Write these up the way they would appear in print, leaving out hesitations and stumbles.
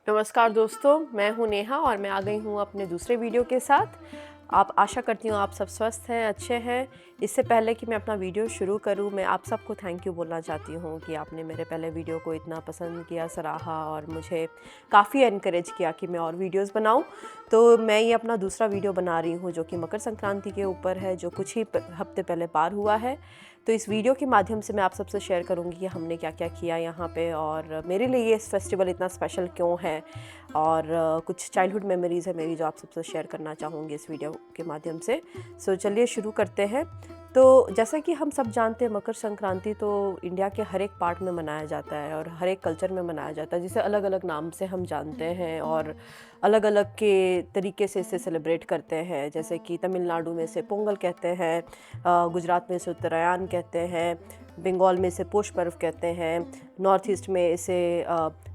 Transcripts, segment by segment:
नमस्कार दोस्तों, मैं हूँ नेहा और मैं आ गई हूँ अपने दूसरे वीडियो के साथ। आप आशा करती हूँ आप सब स्वस्थ हैं, अच्छे हैं। इससे पहले कि मैं अपना वीडियो शुरू करूँ, मैं आप सबको थैंक यू बोलना चाहती हूँ कि आपने मेरे पहले वीडियो को इतना पसंद किया, सराहा और मुझे काफ़ी एनकरेज किया कि मैं और वीडियोस बनाऊँ। तो मैं ये अपना दूसरा वीडियो बना रही हूँ जो कि मकर संक्रांति के ऊपर है, जो कुछ ही हफ्ते पहले पार हुआ है। तो इस वीडियो के माध्यम से मैं आप सबसे शेयर करूँगी कि हमने क्या क्या किया यहाँ पे और मेरे लिए ये फेस्टिवल इतना स्पेशल क्यों है, और कुछ चाइल्डहुड मेमोरीज़ है मेरी जो आप सबसे शेयर करना चाहूँगी इस वीडियो के माध्यम से। सो चलिए शुरू करते हैं। तो जैसा कि हम सब जानते हैं, मकर संक्रांति तो इंडिया के हर एक पार्ट में मनाया जाता है और हर एक कल्चर में मनाया जाता है, जिसे अलग अलग नाम से हम जानते हैं और अलग अलग के तरीके से इसे सेलिब्रेट करते हैं। जैसे कि तमिलनाडु में इसे पोंगल कहते हैं, गुजरात में इसे उत्तरायण कहते हैं, बंगाल में इसे पोष पर्व कहते हैं, नॉर्थ ईस्ट में इसे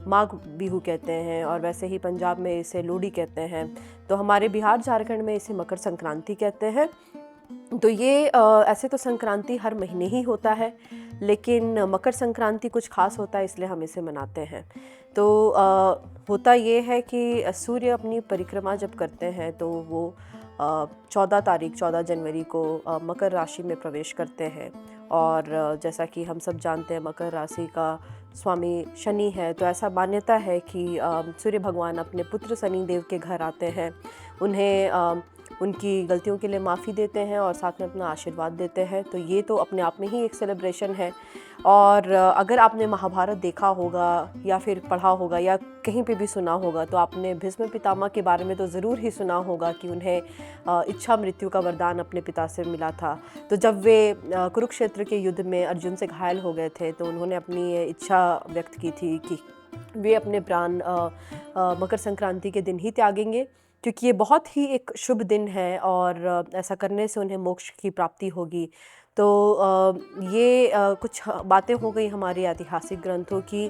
माघ बिहू कहते हैं और वैसे ही पंजाब में इसे लोहड़ी कहते हैं। तो हमारे बिहार झारखंड में इसे मकर संक्रांति कहते हैं। तो ये ऐसे तो संक्रांति हर महीने ही होता है, लेकिन मकर संक्रांति कुछ खास होता है, इसलिए हम इसे मनाते हैं। तो होता ये है कि सूर्य अपनी परिक्रमा जब करते हैं तो वो 14 जनवरी को मकर राशि में प्रवेश करते हैं। और जैसा कि हम सब जानते हैं, मकर राशि का स्वामी शनि है, तो ऐसा मान्यता है कि सूर्य भगवान अपने पुत्र शनि देव के घर आते हैं, उन्हें उनकी गलतियों के लिए माफ़ी देते हैं और साथ में अपना आशीर्वाद देते हैं। तो ये तो अपने आप में ही एक सेलिब्रेशन है। और अगर आपने महाभारत देखा होगा या फिर पढ़ा होगा या कहीं पे भी सुना होगा, तो आपने भीष्म पितामह के बारे में तो ज़रूर ही सुना होगा कि उन्हें इच्छा मृत्यु का वरदान अपने पिता से मिला था। तो जब वे कुरुक्षेत्र के युद्ध में अर्जुन से घायल हो गए थे, तो उन्होंने अपनी इच्छा व्यक्त की थी कि वे अपने प्राण मकर संक्रांति के दिन ही त्यागेंगे, क्योंकि ये बहुत ही एक शुभ दिन है और ऐसा करने से उन्हें मोक्ष की प्राप्ति होगी। तो ये कुछ बातें हो गई हमारे ऐतिहासिक ग्रंथों की।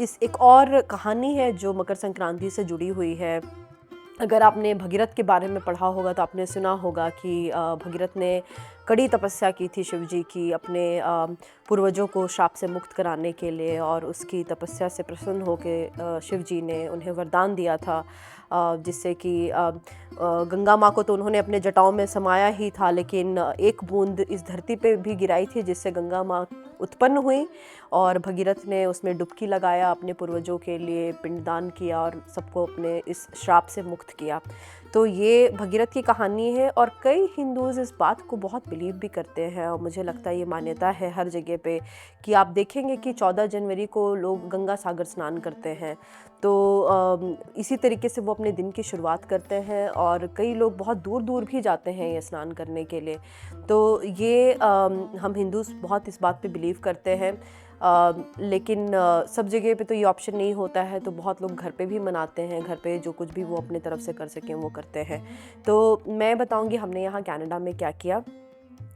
इस एक और कहानी है जो मकर संक्रांति से जुड़ी हुई है। अगर आपने भगीरथ के बारे में पढ़ा होगा तो आपने सुना होगा कि भगीरथ ने कड़ी तपस्या की थी शिव जी की, अपने पूर्वजों को श्राप से मुक्त कराने के लिए, और उसकी तपस्या से प्रसन्न होकर शिव जी ने उन्हें वरदान दिया था, जिससे कि गंगा माँ को तो उन्होंने अपने जटाओं में समाया ही था, लेकिन एक बूंद इस धरती पे भी गिराई थी जिससे गंगा माँ उत्पन्न हुई और भगीरथ ने उसमें डुबकी लगाया, अपने पूर्वजों के लिए पिंडदान किया और सबको अपने इस श्राप से मुक्त किया। तो ये भगीरथ की कहानी है और कई हिंदूज़ इस बात को बहुत बिलीव भी करते हैं और मुझे लगता है ये मान्यता है हर जगह पे कि आप देखेंगे कि 14 जनवरी को लोग गंगा सागर स्नान करते हैं। तो इसी तरीके से वो अपने दिन की शुरुआत करते हैं और कई लोग बहुत दूर दूर भी जाते हैं ये स्नान करने के लिए। तो ये हम हिंदूज़ बहुत इस बात पे बिलीव करते हैं। लेकिन सब जगह पे तो ये ऑप्शन नहीं होता है, तो बहुत लोग घर पे भी मनाते हैं, घर पे जो कुछ भी वो अपने तरफ से कर सकें वो करते हैं। तो मैं बताऊंगी हमने यहाँ कनाडा में क्या किया।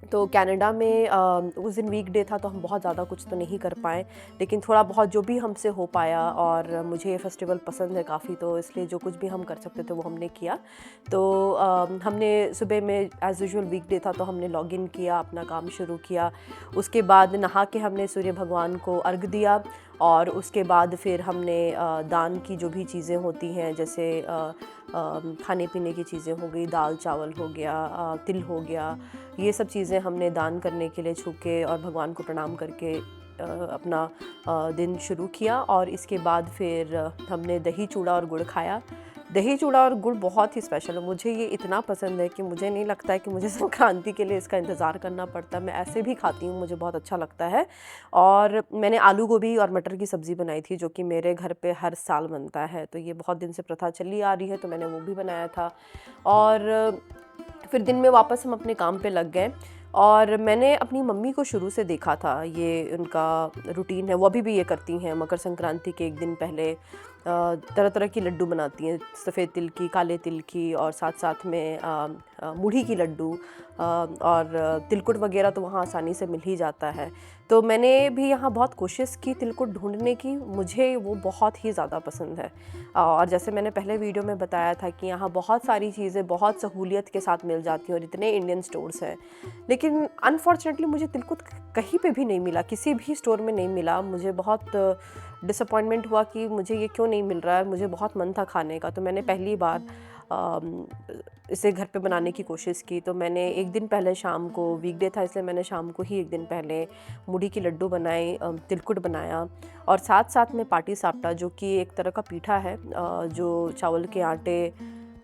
तो कनाडा में उस दिन वीकडे था तो हम बहुत ज़्यादा कुछ तो नहीं कर पाए, लेकिन थोड़ा बहुत जो भी हमसे हो पाया, और मुझे ये फेस्टिवल पसंद है काफ़ी, तो इसलिए जो कुछ भी हम कर सकते थे वो हमने किया। तो हमने सुबह में एज़ यूजुअल वीकडे था तो हमने लॉगिन किया, अपना काम शुरू किया। उसके बाद नहा के हमने सूर्य भगवान को अर्घ दिया और उसके बाद फिर हमने दान की जो भी चीज़ें होती हैं, जैसे खाने पीने की चीज़ें हो गई, दाल चावल हो गया, तिल हो गया, ये सब चीज़ें हमने दान करने के लिए छुके और भगवान को प्रणाम करके अपना दिन शुरू किया। और इसके बाद फिर हमने दही चूड़ा और गुड़ खाया। दही चूड़ा और गुड़ बहुत ही स्पेशल है, मुझे ये इतना पसंद है कि मुझे नहीं लगता है कि मुझे संक्रांति के लिए इसका इंतज़ार करना पड़ता। मैं ऐसे भी खाती हूँ, मुझे बहुत अच्छा लगता है। और मैंने आलू गोभी और मटर की सब्ज़ी बनाई थी जो कि मेरे घर पे हर साल बनता है, तो ये बहुत दिन से प्रथा चली आ रही है, तो मैंने वो भी बनाया था। और फिर दिन में वापस हम अपने काम पे लग गए। और मैंने अपनी मम्मी को शुरू से देखा था, ये उनका रूटीन है, वो अभी भी ये करती हैं। मकर संक्रांति के एक दिन पहले तरह तरह की लड्डू बनाती हैं, सफ़ेद तिल की, काले तिल की, और साथ साथ में मूढ़ी की लड्डू और तिलकुट वगैरह तो वहाँ आसानी से मिल ही जाता है। तो मैंने भी यहाँ बहुत कोशिश की तिलकुट ढूंढने की, मुझे वो बहुत ही ज़्यादा पसंद है। और जैसे मैंने पहले वीडियो में बताया था कि यहाँ बहुत सारी चीज़ें बहुत सहूलियत के साथ मिल जाती हैं और इतने इंडियन स्टोर्स हैं, लेकिन लेकिन अनफॉर्चुनेटली मुझे तिलकुट कहीं पे भी नहीं मिला, किसी भी स्टोर में नहीं मिला। मुझे बहुत डिसअपॉइंटमेंट हुआ कि मुझे ये क्यों नहीं मिल रहा है, मुझे बहुत मन था खाने का। तो मैंने पहली बार इसे घर पे बनाने की कोशिश की। तो मैंने एक दिन पहले शाम को, वीकडे था इसलिए मैंने शाम को ही एक दिन पहले मूढ़ी की लड्डू बनाए, तिलकुट बनाया, और साथ साथ में पाटी सापटा जो कि एक तरह का पीठा है जो चावल के आटे,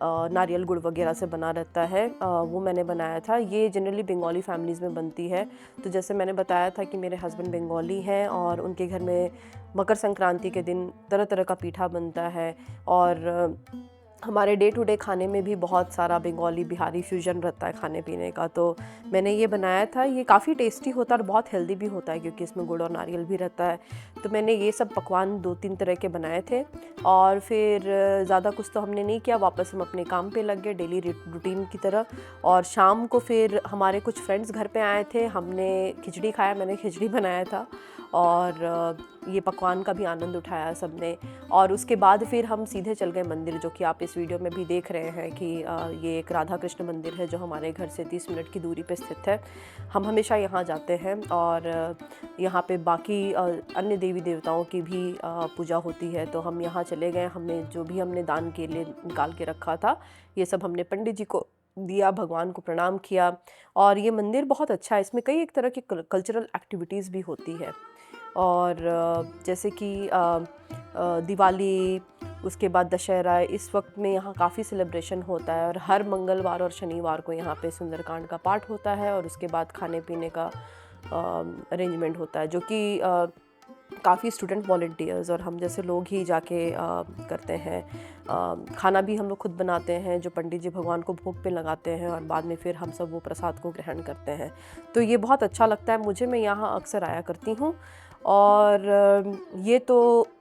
नारियल गुड़ वगैरह से बना रहता है, वो मैंने बनाया था। ये जनरली बंगाली फैमिलीज़ में बनती है। तो जैसे मैंने बताया था कि मेरे हस्बैंड बंगाली हैं और उनके घर में मकर संक्रांति के दिन तरह तरह का पीठा बनता है, और हमारे डे टू डे खाने में भी बहुत सारा बंगाली बिहारी फ्यूजन रहता है खाने पीने का। तो मैंने ये बनाया था। ये काफ़ी टेस्टी होता है और बहुत हेल्दी भी होता है क्योंकि इसमें गुड़ और नारियल भी रहता है। तो मैंने ये सब पकवान 2-3 तरह के बनाए थे, और फिर ज़्यादा कुछ तो हमने नहीं किया, वापस हम अपने काम पे लग गए डेली रूटीन की तरह। और शाम को फिर हमारे कुछ फ्रेंड्स घर पे आए थे, हमने खिचड़ी खाया, मैंने खिचड़ी बनाया था, और ये पकवान का भी आनंद उठाया सबने। और उसके बाद फिर हम सीधे चल गए मंदिर, जो कि आप इस वीडियो में भी देख रहे हैं कि ये एक राधा कृष्ण मंदिर है जो हमारे घर से 30 मिनट की दूरी पे स्थित है। हम हमेशा यहाँ जाते हैं, और यहाँ पे बाकी अन्य देवी देवताओं की भी पूजा होती है। तो हम यहाँ चले गए, हमने जो भी हमने दान के लिए निकाल के रखा था ये सब हमने पंडित जी को दिया, भगवान को प्रणाम किया। और ये मंदिर बहुत अच्छा है, इसमें कई एक तरह की कल्चरल एक्टिविटीज़ भी होती है। और जैसे कि दिवाली, उसके बाद दशहरा, इस वक्त में यहाँ काफ़ी सेलिब्रेशन होता है, और हर मंगलवार और शनिवार को यहाँ पे सुंदरकांड का पाठ होता है, और उसके बाद खाने पीने का अरेंजमेंट होता है, जो कि काफ़ी स्टूडेंट वॉलंटियर्स और हम जैसे लोग ही जाके करते हैं। खाना भी हम लोग खुद बनाते हैं, जो पंडित जी भगवान को भोग पे लगाते हैं, और बाद में फिर हम सब वो प्रसाद को ग्रहण करते हैं। तो ये बहुत अच्छा लगता है मुझे, मैं यहाँ अक्सर आया करती हूँ। और ये तो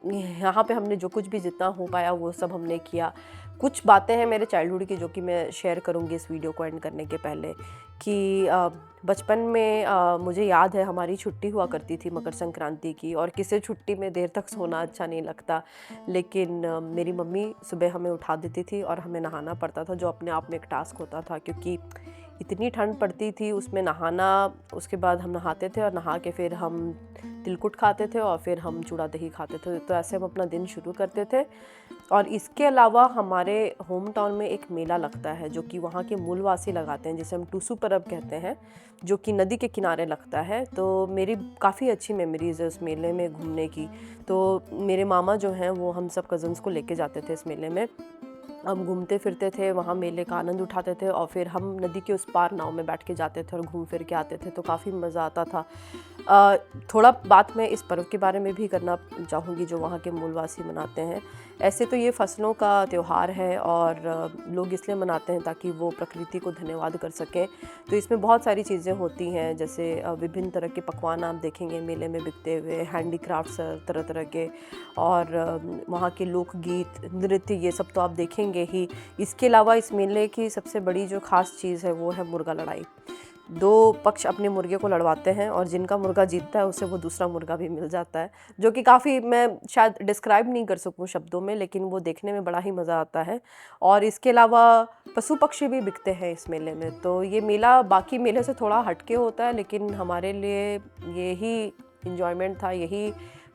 यहाँ पे हमने जो कुछ भी जितना हो पाया वो सब हमने किया। कुछ बातें हैं मेरे चाइल्डहुड की जो कि मैं शेयर करूँगी इस वीडियो को एंड करने के पहले, कि बचपन में मुझे याद है हमारी छुट्टी हुआ करती थी मकर संक्रांति की, और किसी छुट्टी में देर तक सोना अच्छा नहीं लगता, लेकिन मेरी मम्मी सुबह हमें उठा देती थी और हमें नहाना पड़ता था, जो अपने आप में एक टास्क होता था क्योंकि इतनी ठंड पड़ती थी उसमें नहाना। उसके बाद हम नहाते थे और नहा के फिर हम तिलकुट खाते थे और फिर हम चूड़ा दही खाते थे। तो ऐसे हम अपना दिन शुरू करते थे। और इसके अलावा हमारे होम टाउन में एक मेला लगता है जो कि वहाँ के मूलवासी लगाते हैं, जिसे हम टूसू परब कहते हैं, जो कि नदी के किनारे लगता है। तो मेरी काफ़ी अच्छी मेमोरीज़ है उस मेले में घूमने की। तो मेरे मामा जो हैं वो हम सब कज़न्स को लेके जाते थे इस मेले में, हम घूमते फिरते थे, वहाँ मेले का आनंद उठाते थे, और फिर हम नदी के उस पार नाव में बैठ के जाते थे और घूम फिर के आते थे। तो काफ़ी मज़ा आता था। थोड़ा बात मैं इस पर्व के बारे में भी करना चाहूँगी जो वहाँ के मूलवासी मनाते हैं। ऐसे तो ये फसलों का त्यौहार है और लोग इसलिए मनाते हैं ताकि वो प्रकृति को धन्यवाद कर सकें। तो इसमें बहुत सारी चीज़ें होती हैं, जैसे विभिन्न तरह के पकवान आप देखेंगे मेले में बिकते हुए, हैंडीक्राफ्ट्स तरह तरह के, और वहाँ के लोकगीत, नृत्य, ये सब तो आप देखेंगे ही। इसके अलावा इस मेले की सबसे बड़ी जो ख़ास चीज़ है वो है मुर्गा लड़ाई। 2 पक्ष अपने मुर्गे को लड़वाते हैं और जिनका मुर्गा जीतता है उसे वो दूसरा मुर्गा भी मिल जाता है, जो कि काफ़ी, मैं शायद डिस्क्राइब नहीं कर सकूँ शब्दों में, लेकिन वो देखने में बड़ा ही मज़ा आता है। और इसके अलावा पशु पक्षी भी बिकते हैं इस मेले में। तो ये मेला बाकी मेले से थोड़ा हटके होता है, लेकिन हमारे लिए यही एन्जॉयमेंट था, यही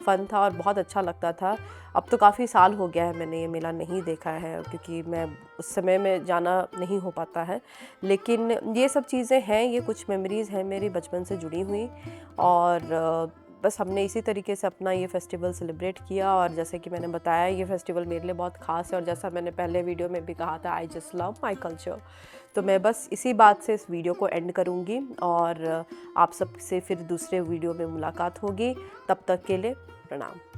फ़न था और बहुत अच्छा लगता था। अब तो काफ़ी साल हो गया है मैंने ये मेला नहीं देखा है, क्योंकि मैं उस समय में जाना नहीं हो पाता है। लेकिन ये सब चीज़ें हैं, ये कुछ मेमोरीज़ हैं मेरी बचपन से जुड़ी हुई, और बस हमने इसी तरीके से अपना ये फेस्टिवल सेलिब्रेट किया। और जैसे कि मैंने बताया ये फेस्टिवल मेरे लिए बहुत ख़ास है, और जैसा मैंने पहले वीडियो में भी कहा था, I just love my culture. तो मैं बस इसी बात से इस वीडियो को एंड करूँगी, और आप सबसे फिर दूसरे वीडियो में मुलाकात होगी। तब तक के लिए प्रणाम।